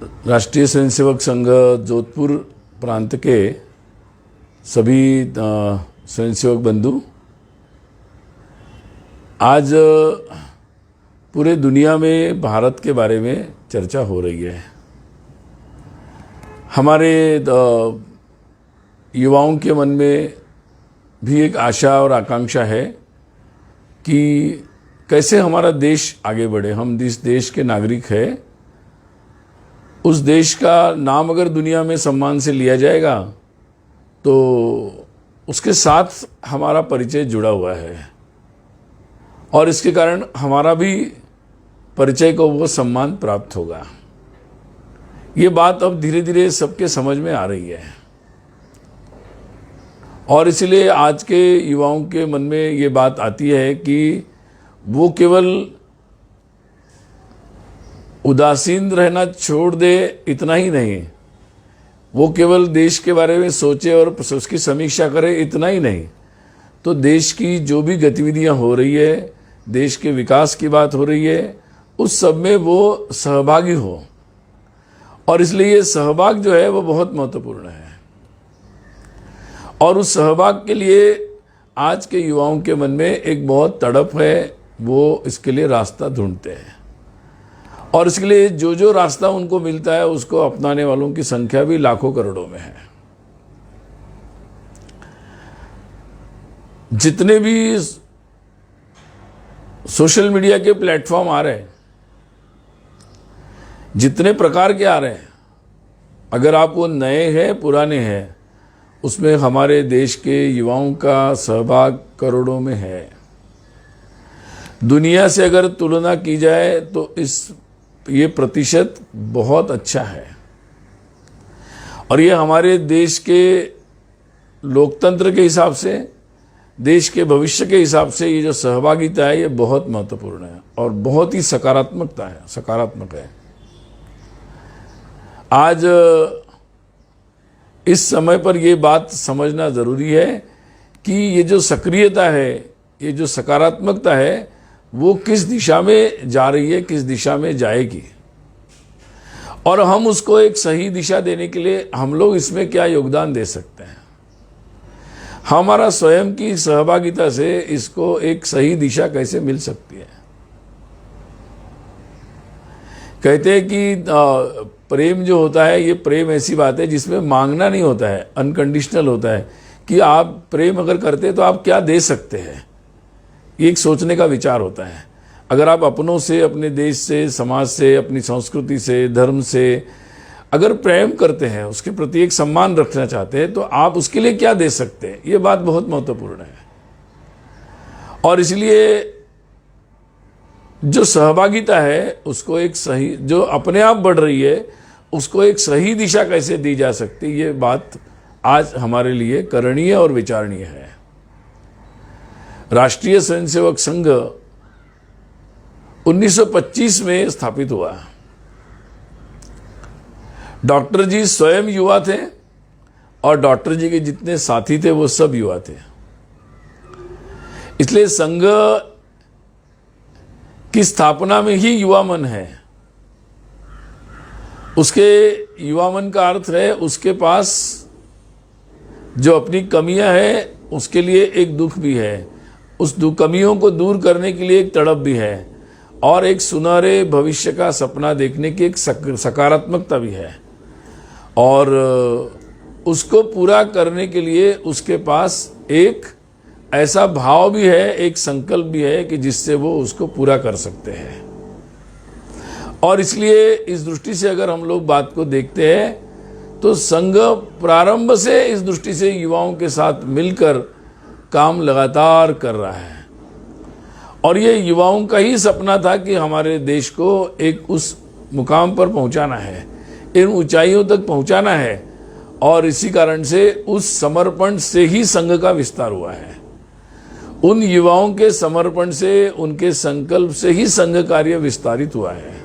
राष्ट्रीय स्वयंसेवक संघ जोधपुर प्रांत के सभी स्वयंसेवक बंधु, आज पूरे दुनिया में भारत के बारे में चर्चा हो रही है। हमारे युवाओं के मन में भी एक आशा और आकांक्षा है कि कैसे हमारा देश आगे बढ़े। हम जिस देश के नागरिक हैं, उस देश का नाम अगर दुनिया में सम्मान से लिया जाएगा तो उसके साथ हमारा परिचय जुड़ा हुआ है और इसके कारण हमारा भी परिचय को वो सम्मान प्राप्त होगा। ये बात अब धीरे धीरे सबके समझ में आ रही है और इसलिए आज के युवाओं के मन में ये बात आती है कि वो केवल उदासीन रहना छोड़ दे, इतना ही नहीं, वो केवल देश के बारे में सोचे और उसकी समीक्षा करे, इतना ही नहीं, तो देश की जो भी गतिविधियां हो रही है, देश के विकास की बात हो रही है, उस सब में वो सहभागी हो। और इसलिए ये सहभाग जो है वो बहुत महत्वपूर्ण है और उस सहभाग के लिए आज के युवाओं के मन में एक बहुत तड़प है, वो इसके लिए रास्ता ढूंढते हैं और इसके लिए जो जो रास्ता उनको मिलता है उसको अपनाने वालों की संख्या भी लाखों करोड़ों में है। जितने भी सोशल मीडिया के प्लेटफॉर्म आ रहे हैं, जितने प्रकार के आ रहे हैं, अगर आप वो नए हैं पुराने हैं, उसमें हमारे देश के युवाओं का सहभाग करोड़ों में है। दुनिया से अगर तुलना की जाए तो ये प्रतिशत बहुत अच्छा है और ये हमारे देश के लोकतंत्र के हिसाब से, देश के भविष्य के हिसाब से ये जो सहभागिता है ये बहुत महत्वपूर्ण है और बहुत ही सकारात्मक है। आज इस समय पर ये बात समझना जरूरी है कि ये जो सक्रियता है, ये जो सकारात्मकता है, वो किस दिशा में जा रही है, किस दिशा में जाएगी और हम उसको एक सही दिशा देने के लिए हम लोग इसमें क्या योगदान दे सकते हैं। हमारा स्वयं की सहभागिता से इसको एक सही दिशा कैसे मिल सकती है। कहते हैं कि प्रेम जो होता है, ये प्रेम ऐसी बात है जिसमें मांगना नहीं होता है, अनकंडीशनल होता है कि आप प्रेम अगर करते तो आप क्या दे सकते हैं। ये एक सोचने का विचार होता है। अगर आप अपनों से, अपने देश से, समाज से, अपनी संस्कृति से, धर्म से अगर प्रेम करते हैं, उसके प्रति एक सम्मान रखना चाहते हैं, तो आप उसके लिए क्या दे सकते हैं। ये बात बहुत महत्वपूर्ण है और इसलिए जो सहभागिता है उसको एक सही, जो अपने आप बढ़ रही है, उसको एक सही दिशा कैसे दी जा सकती, ये बात आज हमारे लिए करणीय और विचारणीय है। राष्ट्रीय स्वयंसेवक संघ 1925 में स्थापित हुआ। डॉक्टर जी स्वयं युवा थे और डॉक्टर जी के जितने साथी थे वो सब युवा थे। इसलिए संघ की स्थापना में ही युवा मन है। उसके युवा मन का अर्थ है उसके पास जो अपनी कमियां हैं उसके लिए एक दुख भी है, उस कमियों को दूर करने के लिए एक तड़प भी है और एक सुनहरे भविष्य का सपना देखने की एक सकारात्मकता भी है और उसको पूरा करने के लिए उसके पास एक ऐसा भाव भी है, एक संकल्प भी है कि जिससे वो उसको पूरा कर सकते हैं। और इसलिए इस दृष्टि से अगर हम लोग बात को देखते हैं तो संघ प्रारंभ से इस दृष्टि से युवाओं के साथ मिलकर काम लगातार कर रहा है और ये युवाओं का ही सपना था कि हमारे देश को एक उस मुकाम पर पहुंचाना है, इन ऊंचाइयों तक पहुंचाना है और इसी कारण से उस समर्पण से ही संघ का विस्तार हुआ है। उन युवाओं के समर्पण से, उनके संकल्प से ही संघ कार्य विस्तारित हुआ है।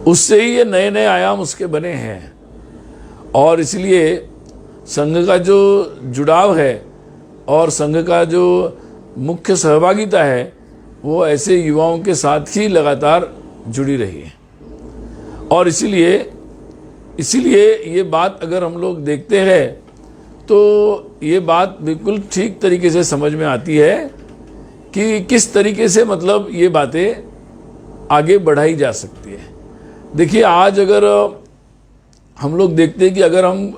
उससे ही ये नए नए आयाम उसके बने हैं और इसलिए संघ का जो जुड़ाव है और संघ का जो मुख्य सहभागिता है वो ऐसे युवाओं के साथ ही लगातार जुड़ी रही है और इसीलिए ये बात अगर हम लोग देखते हैं तो ये बात बिल्कुल ठीक तरीके से समझ में आती है कि किस तरीके से मतलब ये बातें आगे बढ़ाई जा सकती है। देखिए, आज अगर हम लोग देखते हैं कि अगर हम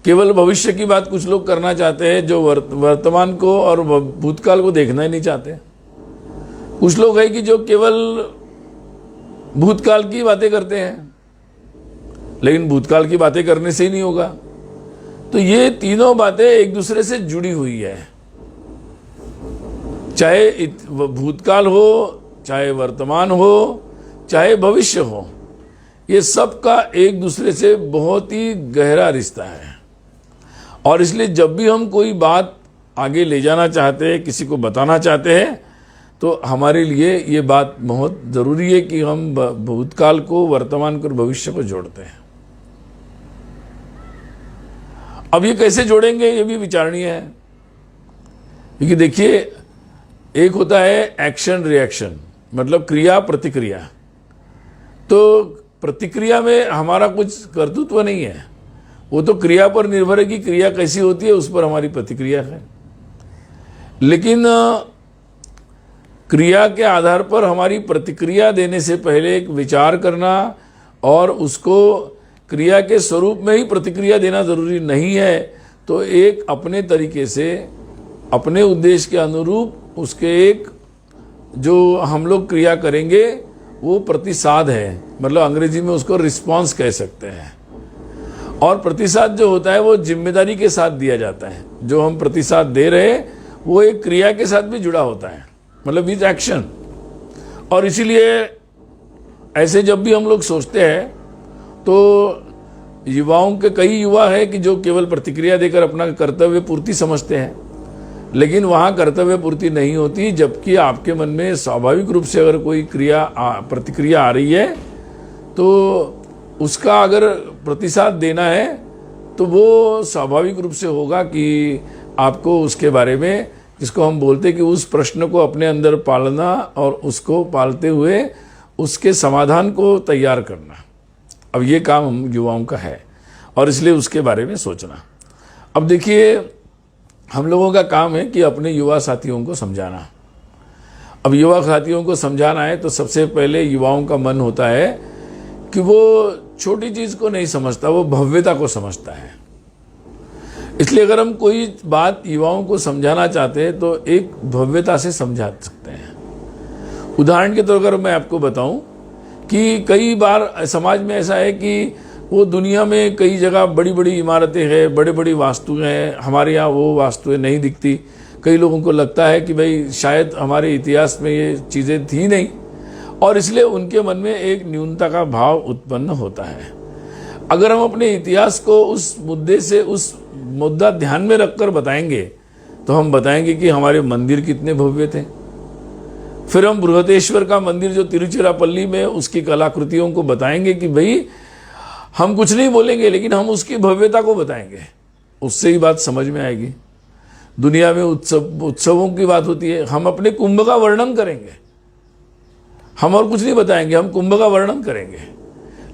केवल भविष्य की बात कुछ लोग करना चाहते हैं, जो वर्तमान को और भूतकाल को देखना ही नहीं चाहते। कुछ लोग हैं कि जो केवल भूतकाल की बातें करते हैं, लेकिन भूतकाल की बातें करने से ही नहीं होगा। तो ये तीनों बातें एक दूसरे से जुड़ी हुई है, चाहे भूतकाल हो, चाहे वर्तमान हो, चाहे भविष्य हो। ये सब का एक दूसरे से बहुत ही गहरा रिश्ता है। और इसलिए जब भी हम कोई बात आगे ले जाना चाहते हैं, किसी को बताना चाहते हैं, तो हमारे लिए ये बात बहुत जरूरी है कि हम भूतकाल को, वर्तमान को और भविष्य को जोड़ते हैं। अब ये कैसे जोड़ेंगे, ये भी विचारणीय है। क्योंकि देखिए, एक होता है एक्शन रिएक्शन, मतलब क्रिया प्रतिक्रिया। तो प्रतिक्रिया में हमारा कुछ कर्तृत्व नहीं है, वो तो क्रिया पर निर्भर है कि क्रिया कैसी होती है, उस पर हमारी प्रतिक्रिया है। लेकिन क्रिया के आधार पर हमारी प्रतिक्रिया देने से पहले एक विचार करना और उसको क्रिया के स्वरूप में ही प्रतिक्रिया देना जरूरी नहीं है। तो एक अपने तरीके से, अपने उद्देश्य के अनुरूप उसके एक जो हम लोग क्रिया करेंगे वो प्रतिसाद है, मतलब अंग्रेजी में उसको रिस्पॉन्स कह सकते हैं। और प्रतिसाद जो होता है वो जिम्मेदारी के साथ दिया जाता है। जो हम प्रतिसाद दे रहे हैं वो एक क्रिया के साथ भी जुड़ा होता है, मतलब विद एक्शन। और इसीलिए ऐसे जब भी हम लोग सोचते हैं तो युवाओं के कई युवा है कि जो केवल प्रतिक्रिया देकर अपना कर्तव्य पूर्ति समझते हैं, लेकिन वहाँ कर्तव्य पूर्ति नहीं होती। जबकि आपके मन में स्वाभाविक रूप से अगर कोई प्रतिक्रिया आ रही है तो उसका अगर प्रतिसाद देना है तो वो स्वाभाविक रूप से होगा कि आपको उसके बारे में, जिसको हम बोलते हैं कि उस प्रश्न को अपने अंदर पालना और उसको पालते हुए उसके समाधान को तैयार करना। अब ये काम हम युवाओं का है और इसलिए उसके बारे में सोचना। अब देखिए, हम लोगों का काम है कि अपने युवा साथियों को समझाना। अब युवा साथियों को समझाना है तो सबसे पहले युवाओं का मन होता है कि वो छोटी चीज को नहीं समझता, वो भव्यता को समझता है। इसलिए अगर हम कोई बात युवाओं को समझाना चाहते हैं तो एक भव्यता से समझा सकते हैं। उदाहरण के तौर पर मैं आपको बताऊं कि कई बार समाज में ऐसा है कि वो दुनिया में कई जगह बड़ी बड़ी इमारतें हैं, बड़ी बड़ी वास्तुएं हैं, हमारे यहाँ वो वास्तुएं नहीं दिखती। कई लोगों को लगता है कि भाई शायद हमारे इतिहास में ये चीज़ें थी नहीं, और इसलिए उनके मन में एक न्यूनता का भाव उत्पन्न होता है। अगर हम अपने इतिहास को उस मुद्दे से, उस मुद्दा ध्यान में रखकर बताएंगे तो हम बताएंगे कि हमारे मंदिर कितने भव्य थे। फिर हम बृहदेश्वर का मंदिर जो तिरुचिरापल्ली में, उसकी कलाकृतियों को बताएंगे कि भाई हम कुछ नहीं बोलेंगे लेकिन हम उसकी भव्यता को बताएंगे, उससे ही बात समझ में आएगी। दुनिया में उत्सवों की बात होती है, हम अपने कुंभ का वर्णन करेंगे, हम और कुछ नहीं बताएंगे, हम कुंभ का वर्णन करेंगे।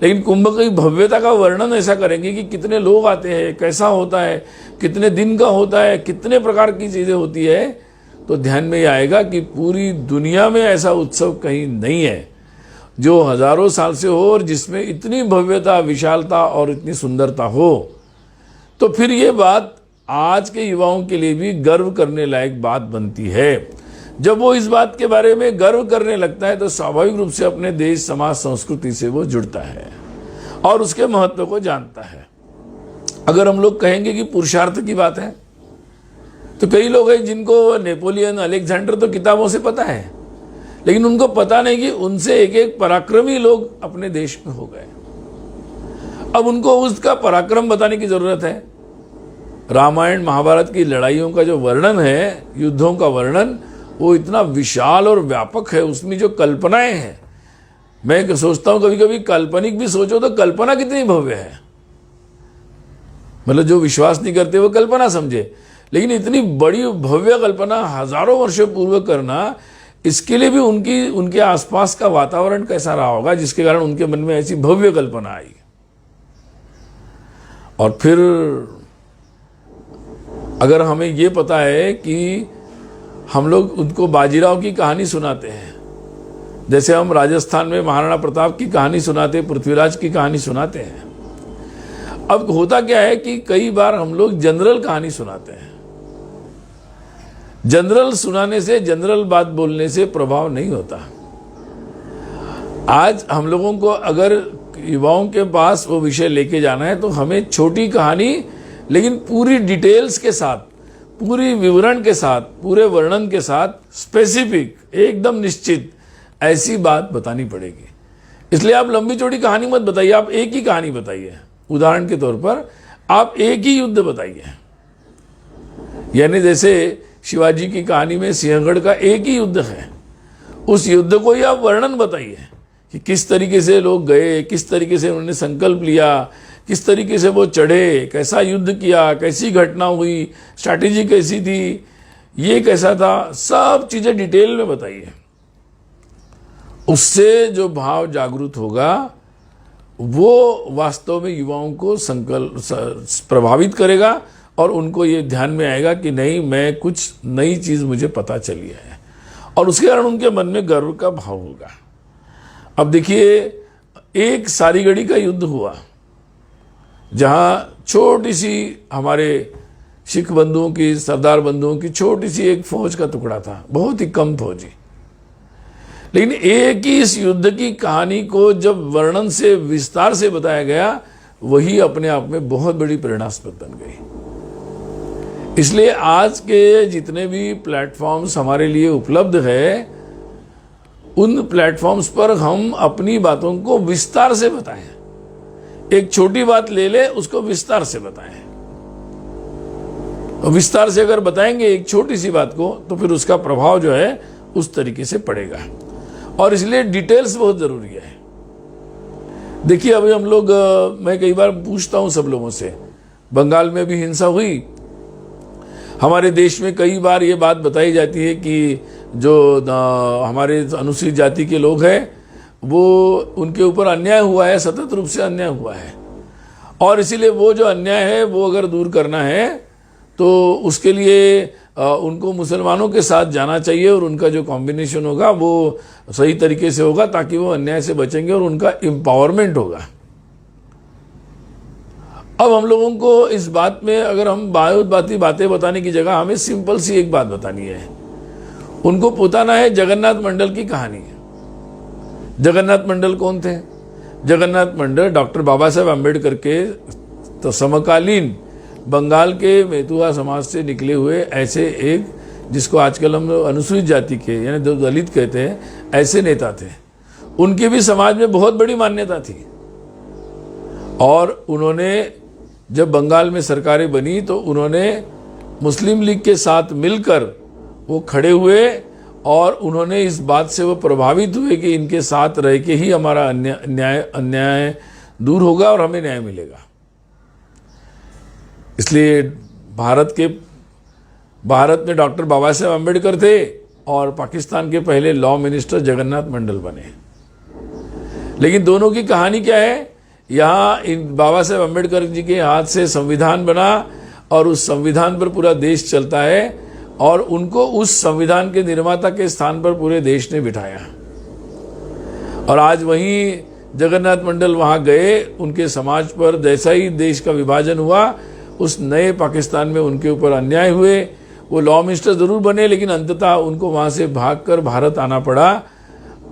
लेकिन कुंभ की भव्यता का वर्णन ऐसा करेंगे कि कितने लोग आते हैं, कैसा होता है, कितने दिन का होता है, कितने प्रकार की चीजें होती है। तो ध्यान में ये आएगा कि पूरी दुनिया में ऐसा उत्सव कहीं नहीं है जो हजारों साल से हो और जिसमें इतनी भव्यता, विशालता और इतनी सुंदरता हो। तो फिर ये बात आज के युवाओं के लिए भी गर्व करने लायक बात बनती है। जब वो इस बात के बारे में गर्व करने लगता है तो स्वाभाविक रूप से अपने देश, समाज, संस्कृति से वो जुड़ता है और उसके महत्व को जानता है। अगर हम लोग कहेंगे कि पुरुषार्थ की बात है तो कई लोग हैं जिनको नेपोलियन, अलेक्जेंडर तो किताबों से पता है, लेकिन उनको पता नहीं कि उनसे एक एक पराक्रमी लोग अपने देश में हो गए। अब उनको उसका पराक्रम बताने की जरूरत है। रामायण, महाभारत की लड़ाइयों का जो वर्णन है, युद्धों का वर्णन, वो इतना विशाल और व्यापक है। उसमें जो कल्पनाएं हैं, मैं सोचता हूं कभी कभी काल्पनिक भी सोचो तो कल्पना कितनी भव्य है। मतलब जो विश्वास नहीं करते वो कल्पना समझे, लेकिन इतनी बड़ी भव्य कल्पना हजारों वर्षों पूर्व करना इसके लिए भी उनके आसपास का वातावरण कैसा रहा होगा जिसके कारण उनके मन में ऐसी भव्य कल्पना आई। और फिर अगर हमें ये पता है कि हम लोग उनको बाजीराव की कहानी सुनाते हैं, जैसे हम राजस्थान में महाराणा प्रताप की कहानी सुनाते हैं, पृथ्वीराज की कहानी सुनाते हैं। अब होता क्या है कि कई बार हम लोग जनरल कहानी सुनाते हैं। जनरल सुनाने से, जनरल बात बोलने से प्रभाव नहीं होता। आज हम लोगों को अगर युवाओं के पास वो विषय लेके जाना है तो हमें छोटी कहानी लेकिन पूरी डिटेल्स के साथ, पूरी विवरण के साथ, पूरे वर्णन के साथ, स्पेसिफिक, एकदम निश्चित ऐसी बात बतानी पड़ेगी। इसलिए आप लंबी चौड़ी कहानी मत बताइए, आप एक ही कहानी बताइए। उदाहरण के तौर पर आप एक ही युद्ध बताइए, यानी जैसे शिवाजी की कहानी में सिंहगढ़ का एक ही युद्ध है, उस युद्ध को ही आप वर्णन बताइए कि किस तरीके से लोग गए, किस तरीके से उन्होंने संकल्प लिया, किस तरीके से वो चढ़े, कैसा युद्ध किया, कैसी घटना हुई, स्ट्रैटेजी कैसी थी, ये कैसा था, सब चीजें डिटेल में बताइए। उससे जो भाव जागृत होगा वो वास्तव में युवाओं को संकल्प प्रभावित करेगा और उनको ये ध्यान में आएगा कि नहीं, मैं कुछ नई चीज मुझे पता चली है, और उसके कारण उनके मन में गर्व का भाव होगा। अब देखिए, एक सारीगढ़ी का युद्ध हुआ जहां छोटी सी हमारे सिख बंधुओं की, सरदार बंधुओं की छोटी सी एक फौज का टुकड़ा था, बहुत ही कम फौजी, लेकिन एक ही इस युद्ध की कहानी को जब वर्णन से, विस्तार से बताया गया, वही अपने आप में बहुत बड़ी प्रेरणास्पद बन गई। इसलिए आज के जितने भी प्लेटफॉर्म्स हमारे लिए उपलब्ध है, उन प्लेटफॉर्म्स पर हम अपनी बातों को विस्तार से बताएं। एक छोटी बात ले ले, उसको विस्तार से बताएं। और विस्तार से अगर बताएंगे एक छोटी सी बात को, तो फिर उसका प्रभाव जो है उस तरीके से पड़ेगा। और इसलिए डिटेल्स बहुत जरूरी है। देखिए, अभी हम लोग, मैं कई बार पूछता हूं सब लोगों से, बंगाल में भी हिंसा हुई। हमारे देश में कई बार ये बात बताई जाती है कि जो हमारे अनुसूचित जाति के लोग हैं, वो उनके ऊपर अन्याय हुआ है, सतत रूप से अन्याय हुआ है, और इसीलिए वो जो अन्याय है वो अगर दूर करना है तो उसके लिए उनको मुसलमानों के साथ जाना चाहिए, और उनका जो कॉम्बिनेशन होगा वो सही तरीके से होगा, ताकि वो अन्याय से बचेंगे और उनका एम्पावरमेंट होगा। अब हम लोगों को इस बात में, अगर हम बातें बताने की जगह हमें सिंपल सी एक बात बतानी है। उनको बताना है जगन्नाथ मंडल की कहानी। जगन्नाथ मंडल कौन थे? जगन्नाथ मंडल डॉक्टर बाबा साहेब अम्बेडकर के तो समकालीन बंगाल के मेतुआ समाज से निकले हुए ऐसे एक, जिसको आजकल हम अनुसूचित जाति के यानी दलित कहते हैं, ऐसे नेता थे। उनकी भी समाज में बहुत बड़ी मान्यता थी, और उन्होंने जब बंगाल में सरकारें बनी तो उन्होंने मुस्लिम लीग के साथ मिलकर वो खड़े हुए, और उन्होंने इस बात से वो प्रभावित हुए कि इनके साथ रह के ही हमारा अन्याय दूर होगा और हमें न्याय मिलेगा। इसलिए भारत में डॉक्टर बाबा साहेब अम्बेडकर थे, और पाकिस्तान के पहले लॉ मिनिस्टर जगन्नाथ मंडल बने। लेकिन दोनों की कहानी क्या है? यहाँ इन बाबा साहेब अम्बेडकर जी के हाथ से संविधान बना, और उस संविधान पर पूरा देश चलता है, और उनको उस संविधान के निर्माता के स्थान पर पूरे देश ने बिठाया। और आज वहीं जगन्नाथ मंडल वहां गए, उनके समाज पर जैसा ही देश का विभाजन हुआ, उस नए पाकिस्तान में उनके ऊपर अन्याय हुए। वो लॉ मिनिस्टर जरूर बने, लेकिन अंततः उनको वहां से भागकर भारत आना पड़ा,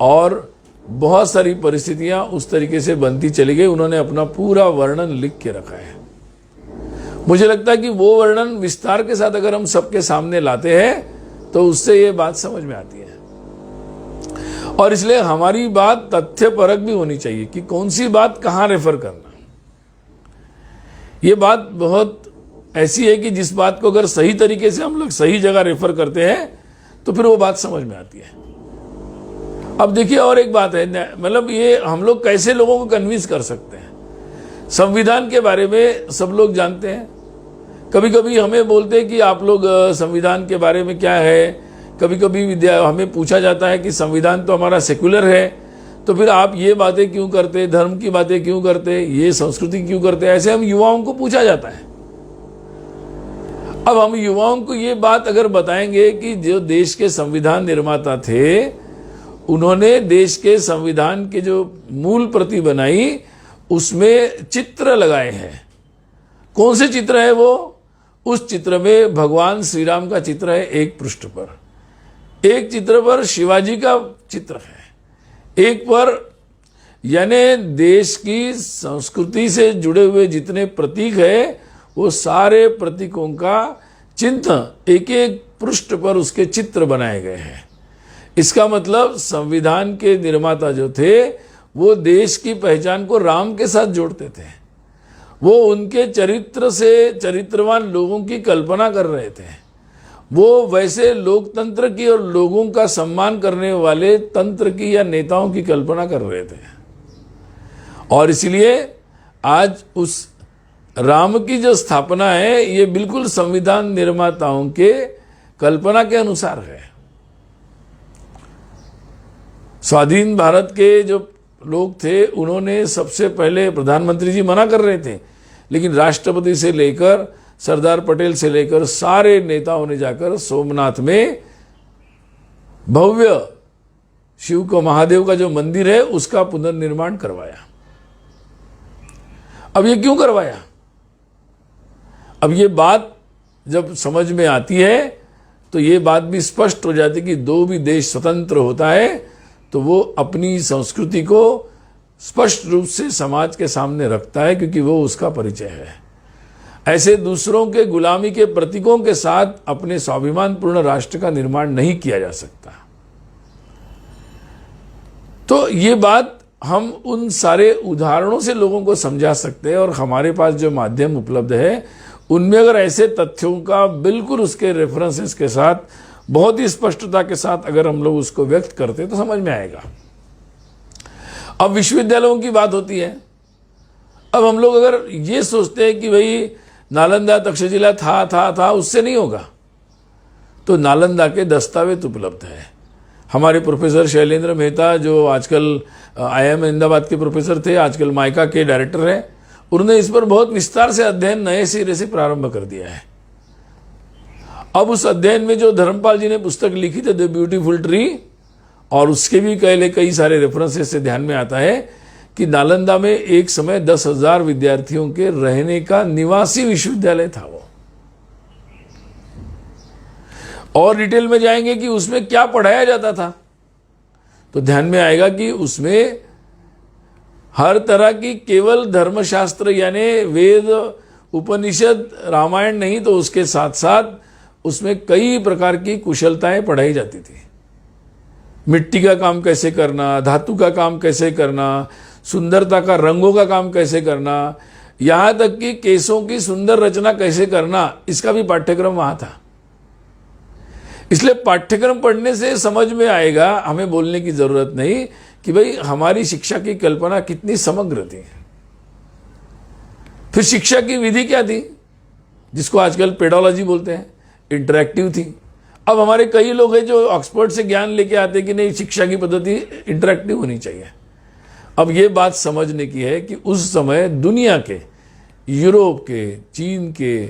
और बहुत सारी परिस्थितियां उस तरीके से बनती चली गई। उन्होंने अपना पूरा वर्णन लिख के रखा है। मुझे लगता है कि वो वर्णन विस्तार के साथ अगर हम सबके सामने लाते हैं तो उससे ये बात समझ में आती है। और इसलिए हमारी बात तथ्यपरक भी होनी चाहिए कि कौन सी बात कहां रेफर करना। ये बात बहुत ऐसी है कि जिस बात को अगर सही तरीके से हम लोग सही जगह रेफर करते हैं तो फिर वो बात समझ में आती है। अब देखिए, और एक बात है, मतलब ये हम लोग कैसे लोगों को कन्विंस कर सकते हैं। संविधान के बारे में सब लोग जानते हैं। कभी कभी हमें बोलते हैं कि आप लोग संविधान के बारे में क्या है, कभी कभी हमें पूछा जाता है कि संविधान तो हमारा सेक्युलर है, तो फिर आप ये बातें क्यों करते, धर्म की बातें क्यों करते, ये संस्कृति क्यों करते, ऐसे हम युवाओं को पूछा जाता है। अब हम युवाओं को ये बात अगर बताएंगे कि जो देश के संविधान निर्माता थे, उन्होंने देश के संविधान के जो मूल प्रति बनाई उसमें चित्र लगाए हैं। कौन से चित्र है वो? उस चित्र में भगवान श्री राम का चित्र है एक पृष्ठ पर, एक चित्र पर शिवाजी का चित्र है, एक पर यानी देश की संस्कृति से जुड़े हुए जितने प्रतीक है वो सारे प्रतीकों का चिन्ह एक एक पृष्ठ पर उसके चित्र बनाए गए हैं। इसका मतलब संविधान के निर्माता जो थे वो देश की पहचान को राम के साथ जोड़ते थे। वो उनके चरित्र से चरित्रवान लोगों की कल्पना कर रहे थे। वो वैसे लोकतंत्र की और लोगों का सम्मान करने वाले तंत्र की या नेताओं की कल्पना कर रहे थे। और इसलिए आज उस राम की जो स्थापना है ये बिल्कुल संविधान निर्माताओं के कल्पना के अनुसार है। स्वाधीन भारत के जो लोग थे उन्होंने सबसे पहले, प्रधानमंत्री जी मना कर रहे थे, लेकिन राष्ट्रपति से लेकर सरदार पटेल से लेकर सारे नेताओं ने जाकर सोमनाथ में भव्य शिव को, महादेव का जो मंदिर है उसका पुनर्निर्माण करवाया। अब ये क्यों करवाया? अब ये बात जब समझ में आती है तो ये बात भी स्पष्ट हो जाती है कि दो भी देश स्वतंत्र होता है तो वो अपनी संस्कृति को स्पष्ट रूप से समाज के सामने रखता है, क्योंकि वो उसका परिचय है। ऐसे दूसरों के गुलामी के प्रतीकों के साथ अपने स्वाभिमानपूर्ण राष्ट्र का निर्माण नहीं किया जा सकता। तो ये बात हम उन सारे उदाहरणों से लोगों को समझा सकते हैं, और हमारे पास जो माध्यम उपलब्ध है उनमें अगर ऐसे तथ्यों का बिल्कुल उसके रेफरेंसेस के साथ बहुत ही स्पष्टता के साथ अगर हम लोग उसको व्यक्त करते तो समझ में आएगा। अब विश्वविद्यालयों की बात होती है। अब हम लोग अगर ये सोचते हैं कि भाई नालंदा तक्षशिला था, उससे नहीं होगा। तो नालंदा के दस्तावेज उपलब्ध है। हमारे प्रोफेसर शैलेंद्र मेहता जो आजकल IIM अहमदाबाद के प्रोफेसर थे, आजकल माइका के डायरेक्टर हैं, उन्होंने इस पर बहुत विस्तार से अध्ययन नए सिरे से प्रारंभ कर दिया है। अब उस अध्ययन में जो धर्मपाल जी ने पुस्तक लिखी थी द ब्यूटीफुल ट्री, और उसके भी कई सारे रेफरेंसेस से ध्यान में आता है कि नालंदा में एक समय 10,000 विद्यार्थियों के रहने का निवासी विश्वविद्यालय था वो। और डिटेल में जाएंगे कि उसमें क्या पढ़ाया जाता था तो ध्यान में आएगा कि उसमें हर तरह की केवल धर्मशास्त्र यानी वेद, उपनिषद, रामायण नहीं, तो उसके साथ साथ उसमें कई प्रकार की कुशलताएं पढ़ाई जाती थी। मिट्टी का काम कैसे करना, धातु का काम कैसे करना, सुंदरता का, रंगों का काम कैसे करना, यहां तक कि केसों की सुंदर रचना कैसे करना, इसका भी पाठ्यक्रम वहां था। इसलिए पाठ्यक्रम पढ़ने से समझ में आएगा, हमें बोलने की जरूरत नहीं कि भाई हमारी शिक्षा की कल्पना कितनी समग्र थी। फिर शिक्षा की विधि क्या थी, जिसको आजकल पेडोलॉजी बोलते हैं, इंटरैक्टिव थी। अब हमारे कई लोग हैं जो ऑक्सफोर्ड से ज्ञान लेके आते कि नहीं, शिक्षा की पद्धति इंटरैक्टिव होनी चाहिए। अब ये बात समझने की है कि उस समय दुनिया के, यूरोप के, चीन के,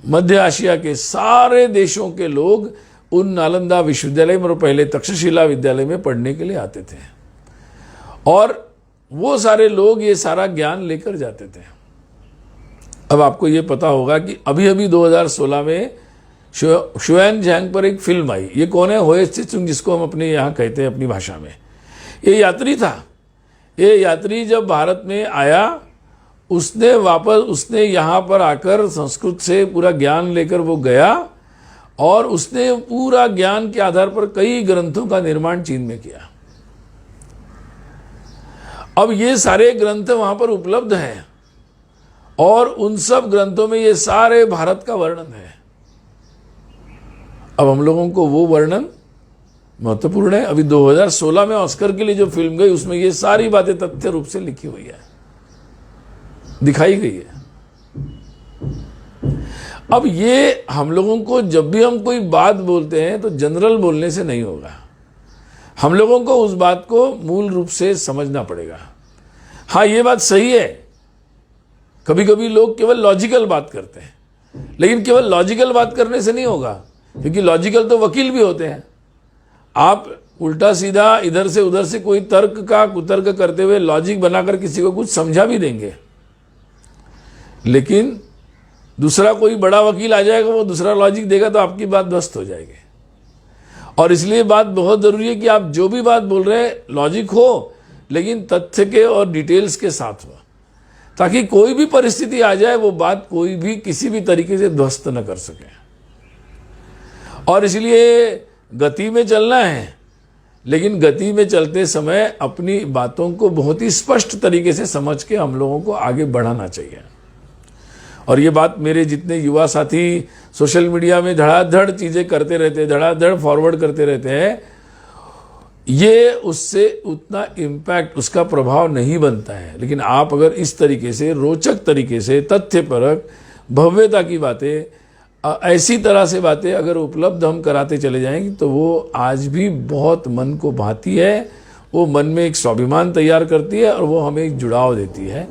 मध्य एशिया के सारे देशों के लोग उन नालंदा विश्वविद्यालय में और पहले तक्षशिला विद्यालय में पढ़ने के लिए आते थे, और वो सारे लोग ये सारा ज्ञान लेकर जाते थे। अब आपको ये पता होगा कि अभी अभी 2016 में शुएन झांग पर एक फिल्म आई। ये कौन है? होए त्से-चुंग, जिसको हम अपने यहाँ कहते हैं अपनी भाषा में। ये यात्री था। ये यात्री जब भारत में आया, उसने यहाँ पर आकर संस्कृत से पूरा ज्ञान लेकर वो गया, और उसने पूरा ज्ञान के आधार पर कई ग्रंथों का निर्माण चीन में किया। अब ये सारे ग्रंथ वहां पर उपलब्ध हैं, और उन सब ग्रंथों में ये सारे भारत का वर्णन है। अब हम लोगों को वो वर्णन महत्वपूर्ण है। अभी 2016 में ऑस्कर के लिए जो फिल्म गई उसमें ये सारी बातें तथ्य रूप से लिखी हुई है, दिखाई गई है। अब ये हम लोगों को जब भी हम कोई बात बोलते हैं तो जनरल बोलने से नहीं होगा, हम लोगों को उस बात को मूल रूप से समझना पड़ेगा। हाँ, ये बात सही है, कभी कभी लोग केवल लॉजिकल बात करते हैं, लेकिन केवल लॉजिकल बात करने से नहीं होगा, क्योंकि लॉजिकल तो वकील भी होते हैं। आप उल्टा सीधा इधर से उधर से कोई तर्क का कुतर्क करते हुए लॉजिक बनाकर किसी को कुछ समझा भी देंगे, लेकिन दूसरा कोई बड़ा वकील आ जाएगा, वो दूसरा लॉजिक देगा तो आपकी बात ध्वस्त हो जाएगी। और इसलिए बात बहुत जरूरी है कि आप जो भी बात बोल रहे हैं लॉजिक हो, लेकिन तथ्य के और डिटेल्स के साथ हो, ताकि कोई भी परिस्थिति आ जाए वो बात कोई भी किसी भी तरीके से ध्वस्त न कर सके। और इसलिए गति में चलना है, लेकिन गति में चलते समय अपनी बातों को बहुत ही स्पष्ट तरीके से समझ के हम लोगों को आगे बढ़ाना चाहिए। और ये बात मेरे जितने युवा साथी सोशल मीडिया में धड़ाधड़ चीजें करते रहते हैं, धड़ाधड़ फॉरवर्ड करते रहते हैं, ये उससे उतना इम्पैक्ट, उसका प्रभाव नहीं बनता है। लेकिन आप अगर इस तरीके से रोचक तरीके से तथ्यपरक भव्यता की बातें, ऐसी तरह से बातें अगर उपलब्ध हम कराते चले जाएंगे तो वो आज भी बहुत मन को भाती है, वो मन में एक स्वाभिमान तैयार करती है और वो हमें एक जुड़ाव देती है,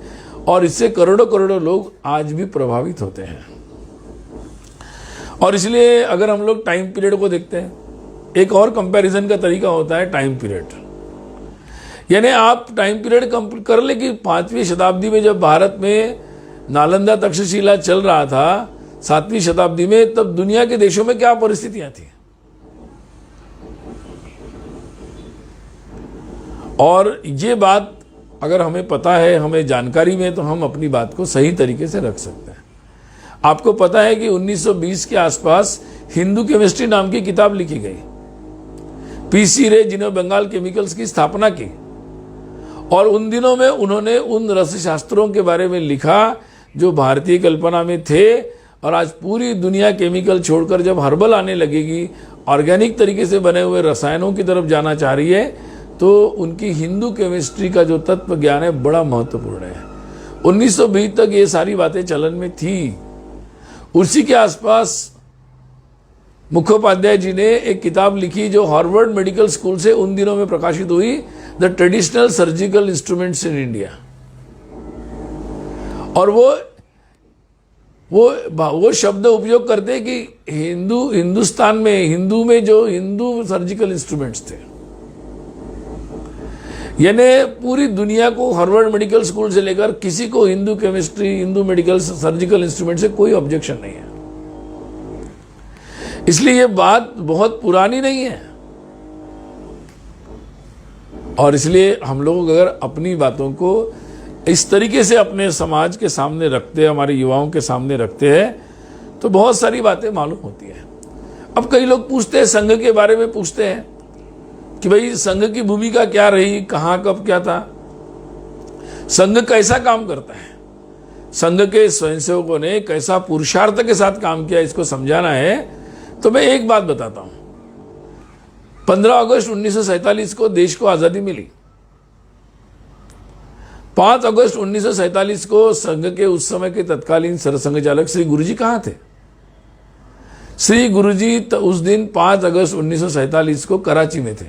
और इससे करोड़ों करोड़ों लोग आज भी प्रभावित होते हैं। और इसलिए अगर हम लोग टाइम पीरियड को देखते हैं, एक और कंपैरिजन का तरीका होता है टाइम पीरियड। यानी आप टाइम पीरियड कर ले कि 5वीं शताब्दी में जब भारत में नालंदा तक्षशिला चल रहा था 7वीं शताब्दी में, तब दुनिया के देशों में क्या परिस्थितियां थी। और ये बात अगर हमें पता है, हमें जानकारी में, तो हम अपनी बात को सही तरीके से रख सकते हैं। आपको पता है कि 1920 के आसपास हिंदू केमिस्ट्री नाम की किताब लिखी गई। पीसी रे, जिन्होंने बंगाल केमिकल्स की स्थापना की, और उन दिनों में उन्होंने उन रसशास्त्रों के बारे में लिखा जो भारतीय कल्पना में थे। और आज पूरी दुनिया केमिकल छोड़कर जब हर्बल आने लगेगी, ऑर्गेनिक तरीके से बने हुए रसायनों की तरफ जाना चाह रही है, तो उनकी हिंदू केमिस्ट्री का जो तत्व ज्ञान है बड़ा महत्वपूर्ण है। 1920 तक ये सारी बातें चलन में थी। उसी के आसपास मुखोपाध्याय जी ने एक किताब लिखी जो हार्वर्ड मेडिकल स्कूल से उन दिनों में प्रकाशित हुई, the traditional surgical instruments in India. और वो शब्द उपयोग करते कि हिंदुस्तान में, हिंदू में जो हिंदू सर्जिकल इंस्ट्रूमेंट्स थे, यानी पूरी दुनिया को हार्वर्ड मेडिकल स्कूल से लेकर किसी को Hindu chemistry, Hindu medical surgical instrument से कोई ऑब्जेक्शन नहीं है। इसलिए ये बात बहुत पुरानी नहीं है। और इसलिए हम लोग अगर अपनी बातों को इस तरीके से अपने समाज के सामने रखते हैं, हमारे युवाओं के सामने रखते हैं, तो बहुत सारी बातें मालूम होती है। अब कई लोग पूछते हैं, संघ के बारे में पूछते हैं कि भाई संघ की भूमिका क्या रही, कहां कब क्या था, संघ कैसा काम करता है, संघ के स्वयंसेवकों ने कैसा पुरुषार्थ के साथ काम किया, इसको समझाना है। तो मैं एक बात बताता हूं। 15 अगस्त 1947 को देश को आजादी मिली। 5 अगस्त 1947 को संघ के उस समय के तत्कालीन सरसंघ चालक श्री गुरुजी कहां थे? श्री गुरुजी उस दिन 5 अगस्त 1947 को कराची में थे।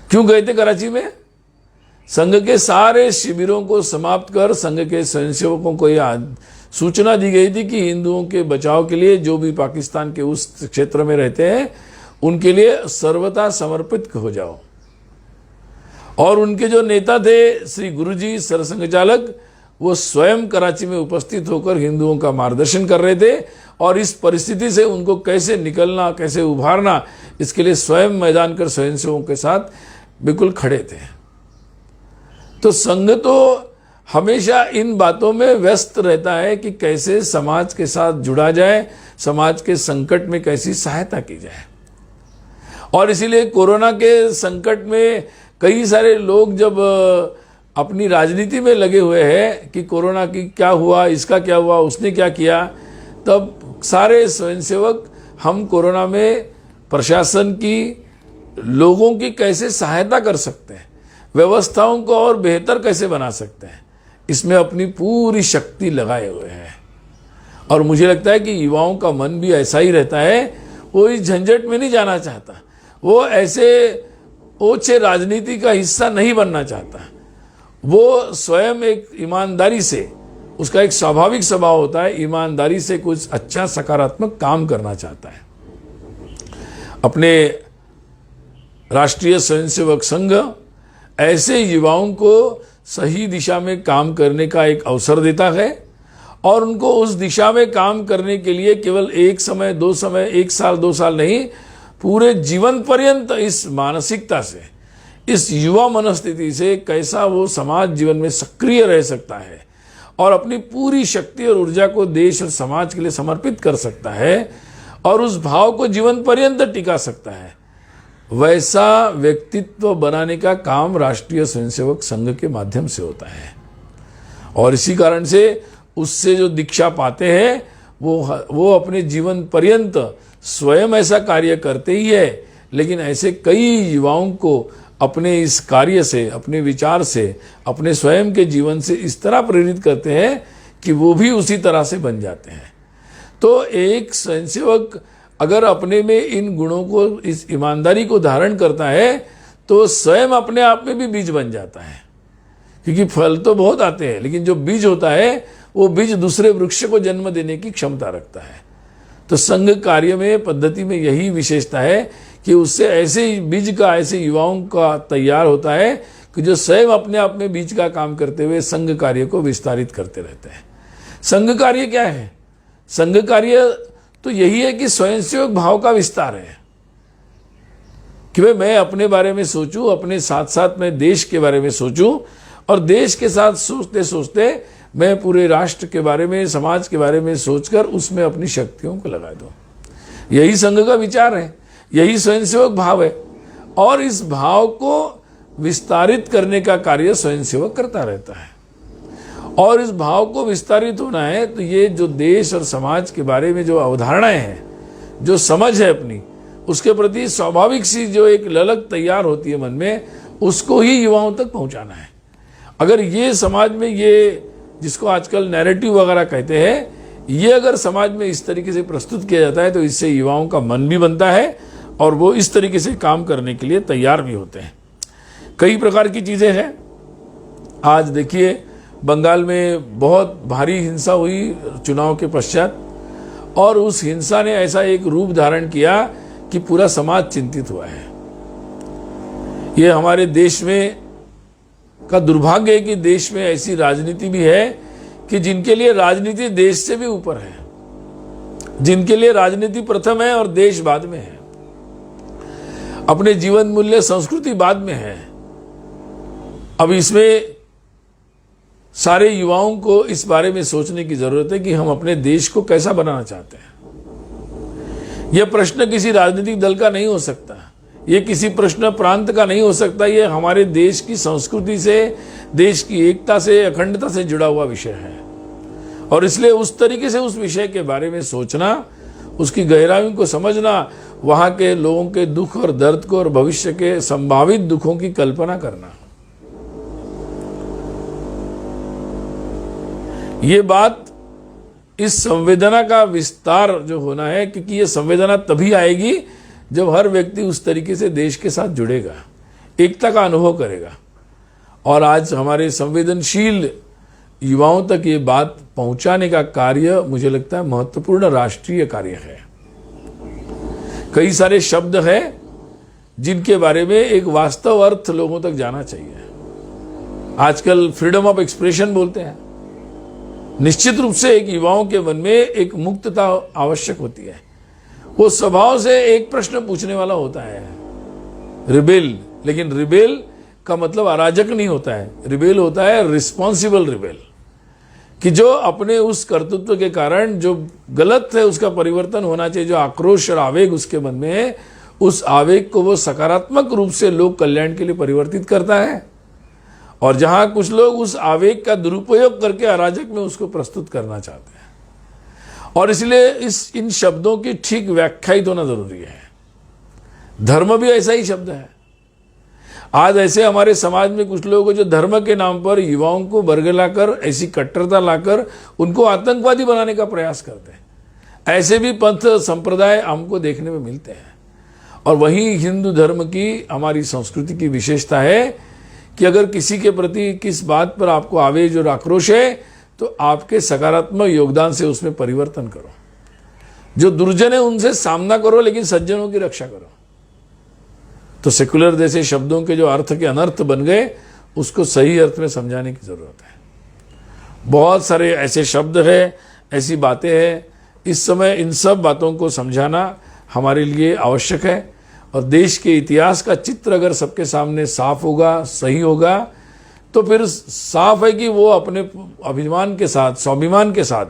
क्यों गए थे कराची में? संघ के सारे शिविरों को समाप्त कर संघ के स्वयंसेवकों को यह सूचना दी गई थी कि हिंदुओं के बचाव के लिए जो भी पाकिस्तान के उस क्षेत्र में रहते हैं उनके लिए सर्वथा समर्पित हो जाओ। और उनके जो नेता थे श्री गुरुजी सरसंघ चालक, वो स्वयं कराची में उपस्थित होकर हिंदुओं का मार्गदर्शन कर रहे थे, और इस परिस्थिति से उनको कैसे निकलना, कैसे उभारना, इसके लिए स्वयं मैदान कर स्वयंसेवकों के साथ बिल्कुल खड़े थे। तो संघ तो हमेशा इन बातों में व्यस्त रहता है कि कैसे समाज के साथ जुड़ा जाए, समाज के संकट में कैसी सहायता की जाए। और इसीलिए कोरोना के संकट में कई सारे लोग जब अपनी राजनीति में लगे हुए हैं कि कोरोना की क्या हुआ, इसका क्या हुआ, उसने क्या किया, तब सारे स्वयंसेवक हम कोरोना में प्रशासन की, लोगों की कैसे सहायता कर सकते हैं, व्यवस्थाओं को और बेहतर कैसे बना सकते हैं, इसमें अपनी पूरी शक्ति लगाए हुए हैं। और मुझे लगता है कि युवाओं का मन भी ऐसा ही रहता है, वो इस झंझट में नहीं जाना चाहता, वो ऐसे ओछे राजनीति का हिस्सा नहीं बनना चाहता। वो स्वयं एक ईमानदारी से, उसका एक स्वाभाविक स्वभाव होता है, ईमानदारी से कुछ अच्छा सकारात्मक काम करना चाहता है। अपने राष्ट्रीय स्वयंसेवक संघ ऐसे युवाओं को सही दिशा में काम करने का एक अवसर देता है और उनको उस दिशा में काम करने के लिए केवल एक समय, दो समय, एक साल, दो साल नहीं, पूरे जीवन पर्यंत इस मानसिकता से, इस युवा मनस्थिति से कैसा वो समाज जीवन में सक्रिय रह सकता है और अपनी पूरी शक्ति और ऊर्जा को देश और समाज के लिए समर्पित कर सकता है और उस भाव को जीवन पर्यंत टिका सकता है, वैसा व्यक्तित्व बनाने का काम राष्ट्रीय स्वयंसेवक संघ के माध्यम से होता है। और इसी कारण से उससे जो दीक्षा पाते हैं वो अपने जीवन पर्यंत स्वयं ऐसा कार्य करते ही है, लेकिन ऐसे कई युवाओं को अपने इस कार्य से, अपने विचार से, अपने स्वयं के जीवन से इस तरह प्रेरित करते हैं कि वो भी उसी तरह से बन जाते हैं। तो एक स्वयंसेवक अगर अपने में इन गुणों को, इस ईमानदारी को धारण करता है तो स्वयं अपने आप में भी बीज बन जाता है, क्योंकि फल तो बहुत आते हैं लेकिन जो बीज होता है वो बीज दूसरे वृक्ष को जन्म देने की क्षमता रखता है। तो संघ कार्य में, पद्धति में यही विशेषता है कि उससे ऐसे बीज का, ऐसे युवाओं का तैयार होता है कि जो स्वयं अपने आप में बीज का काम करते हुए संघ कार्य को विस्तारित करते रहते हैं। संघ कार्य क्या है? संघ कार्य तो यही है कि स्वयंसेवक भाव का विस्तार है कि भाई मैं अपने बारे में सोचूं, अपने साथ साथ मैं देश के बारे में सोचूं और देश के साथ सोचते सोचते मैं पूरे राष्ट्र के बारे में, समाज के बारे में सोचकर उसमें अपनी शक्तियों को लगा दूं। यही संघ का विचार है, यही स्वयंसेवक भाव है और इस भाव को विस्तारित करने का कार्य स्वयंसेवक करता रहता है। और इस भाव को विस्तारित होना है तो ये जो देश और समाज के बारे में जो अवधारणाएं हैं, जो समझ है अपनी, उसके प्रति स्वाभाविक सी जो एक ललक तैयार होती है मन में, उसको ही युवाओं तक पहुंचाना है। अगर ये समाज में, ये जिसको आजकल नैरेटिव वगैरह कहते हैं, ये अगर समाज में इस तरीके से प्रस्तुत किया जाता है तो इससे युवाओं का मन भी बनता है और वो इस तरीके से काम करने के लिए तैयार भी होते हैं। कई प्रकार की चीजें हैं। आज देखिए बंगाल में बहुत भारी हिंसा हुई चुनाव के पश्चात और उस हिंसा ने ऐसा एक रूप धारण किया कि पूरा समाज चिंतित हुआ है। ये हमारे देश में का दुर्भाग्य है कि देश में ऐसी राजनीति भी है कि जिनके लिए राजनीति देश से भी ऊपर है, जिनके लिए राजनीति प्रथम है और देश बाद में है, अपने जीवन मूल्य संस्कृति बाद में है। अब इसमें सारे युवाओं को इस बारे में सोचने की जरूरत है कि हम अपने देश को कैसा बनाना चाहते हैं। यह प्रश्न किसी राजनीतिक दल का नहीं हो सकता, ये किसी प्रश्न प्रांत का नहीं हो सकता, ये हमारे देश की संस्कृति से, देश की एकता से, अखंडता से जुड़ा हुआ विषय है। और इसलिए उस तरीके से उस विषय के बारे में सोचना, उसकी गहराई को समझना, वहां के लोगों के दुख और दर्द को और भविष्य के संभावित दुखों की कल्पना करना, ये बात, इस संवेदना का विस्तार जो होना है, क्योंकि ये संवेदना तभी आएगी जब हर व्यक्ति उस तरीके से देश के साथ जुड़ेगा, एकता का अनुभव करेगा। और आज हमारे संवेदनशील युवाओं तक ये बात पहुंचाने का कार्य मुझे लगता है महत्वपूर्ण राष्ट्रीय कार्य है। कई सारे शब्द हैं जिनके बारे में एक वास्तव अर्थ लोगों तक जाना चाहिए। आजकल फ्रीडम ऑफ एक्सप्रेशन बोलते हैं। निश्चित रूप से एक युवाओं के मन में एक मुक्तता आवश्यक होती है। वो स्वभाव से एक प्रश्न पूछने वाला होता है, रिबेल। लेकिन रिबेल का मतलब अराजक नहीं होता है, रिबेल होता है रिस्पॉन्सिबल रिबेल, कि जो अपने उस कर्तृत्व के कारण जो गलत है उसका परिवर्तन होना चाहिए। जो आक्रोश और आवेग उसके मन में है, उस आवेग को वो सकारात्मक रूप से लोक कल्याण के लिए परिवर्तित करता है। और जहां कुछ लोग उस आवेग का दुरुपयोग करके अराजक में उसको प्रस्तुत करना चाहते हैं, और इसलिए इन शब्दों की ठीक व्याख्यायित होना जरूरी है। धर्म भी ऐसा ही शब्द है। आज ऐसे हमारे समाज में कुछ लोग जो धर्म के नाम पर युवाओं को बरगलाकर ऐसी कट्टरता लाकर उनको आतंकवादी बनाने का प्रयास करते हैं। ऐसे भी पंथ संप्रदाय हमको देखने में मिलते हैं। और वही हिंदू धर्म की हमारी संस्कृति की विशेषता है कि अगर किसी के प्रति किस बात पर आपको आवेश और आक्रोश है तो आपके सकारात्मक योगदान से उसमें परिवर्तन करो। जो दुर्जन है उनसे सामना करो, लेकिन सज्जनों की रक्षा करो। तो सेकुलर जैसे शब्दों के जो अर्थ के अनर्थ बन गए उसको सही अर्थ में समझाने की जरूरत है। बहुत सारे ऐसे शब्द है, ऐसी बातें हैं, इस समय इन सब बातों को समझाना हमारे लिए आवश्यक है। और देश के इतिहास का चित्र अगर सबके सामने साफ होगा, सही होगा, तो फिर साफ है कि वो अपने अभिमान के साथ, स्वाभिमान के साथ,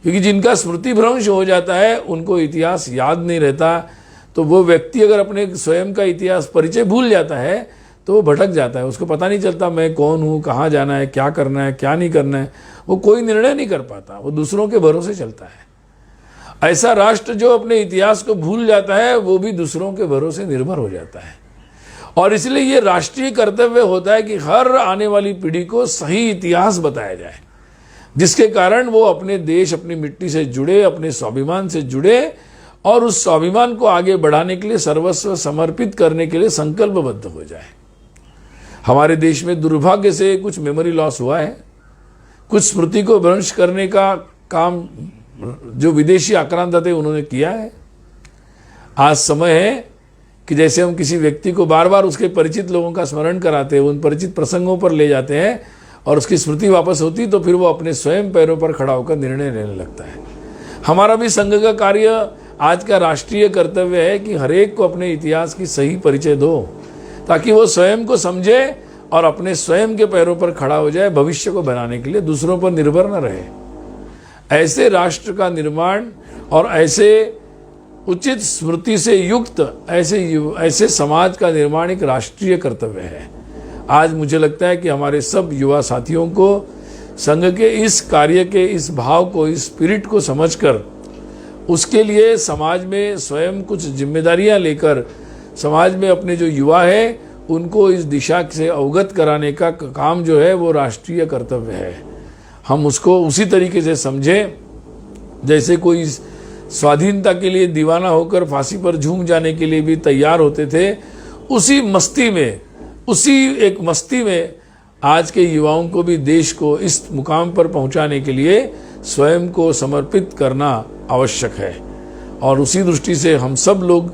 क्योंकि जिनका स्मृति भ्रंश हो जाता है उनको इतिहास याद नहीं रहता, तो वो व्यक्ति अगर अपने स्वयं का इतिहास परिचय भूल जाता है तो वो भटक जाता है। उसको पता नहीं चलता मैं कौन हूँ, कहाँ जाना है, क्या करना है, क्या नहीं करना है। वो कोई निर्णय नहीं कर पाता, वो दूसरों के भरोसे चलता है। ऐसा राष्ट्र जो अपने इतिहास को भूल जाता है वो भी दूसरों के भरोसे निर्भर हो जाता है। और इसलिए ये राष्ट्रीय कर्तव्य होता है कि हर आने वाली पीढ़ी को सही इतिहास बताया जाए, जिसके कारण वो अपने देश, अपनी मिट्टी से जुड़े, अपने स्वाभिमान से जुड़े और उस स्वाभिमान को आगे बढ़ाने के लिए सर्वस्व समर्पित करने के लिए संकल्पबद्ध हो जाए। हमारे देश में दुर्भाग्य से कुछ मेमोरी लॉस हुआ है, कुछ स्मृति को भ्रंश करने का काम जो विदेशी आक्रांता थे उन्होंने किया है। आज समय है कि जैसे हम किसी व्यक्ति को बार बार उसके परिचित लोगों का स्मरण कराते हैं, उन परिचित प्रसंगों पर ले जाते हैं और उसकी स्मृति वापस होती तो फिर वो अपने स्वयं पैरों पर खड़ा होकर निर्णय लेने लगता है। हमारा भी संघ का कार्य आज का राष्ट्रीय कर्तव्य है कि हरेक को अपने इतिहास की सही परिचय दो, ताकि वो स्वयं को समझे और अपने स्वयं के पैरों पर खड़ा हो जाए, भविष्य को बनाने के लिए दूसरों पर निर्भर न रहे। ऐसे राष्ट्र का निर्माण और ऐसे उचित स्मृति से युक्त ऐसे समाज का निर्माण एक राष्ट्रीय कर्तव्य है। आज मुझे लगता है कि हमारे सब युवा साथियों को संघ के इस कार्य के इस भाव को, इस स्पिरिट को समझकर उसके लिए समाज में स्वयं कुछ जिम्मेदारियां लेकर समाज में अपने जो युवा है उनको इस दिशा से अवगत कराने का काम जो है वो राष्ट्रीय कर्तव्य है। हम उसको उसी तरीके से समझें जैसे कोई स्वाधीनता के लिए दीवाना होकर फांसी पर झूम जाने के लिए भी तैयार होते थे। उसी मस्ती में, उसी एक मस्ती में आज के युवाओं को भी देश को इस मुकाम पर पहुंचाने के लिए स्वयं को समर्पित करना आवश्यक है। और उसी दृष्टि से हम सब लोग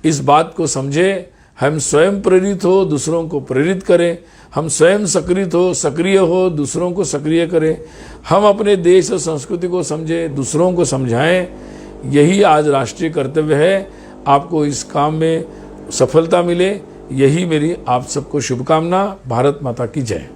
इस बात को समझें, हम स्वयं प्रेरित हो, दूसरों को प्रेरित करें, हम स्वयं सक्रिय हो, दूसरों को सक्रिय करें, हम अपने देश और संस्कृति को समझें, दूसरों को समझाएं। यही आज राष्ट्रीय कर्तव्य है। आपको इस काम में सफलता मिले, यही मेरी आप सबको शुभकामना। भारत माता की जय।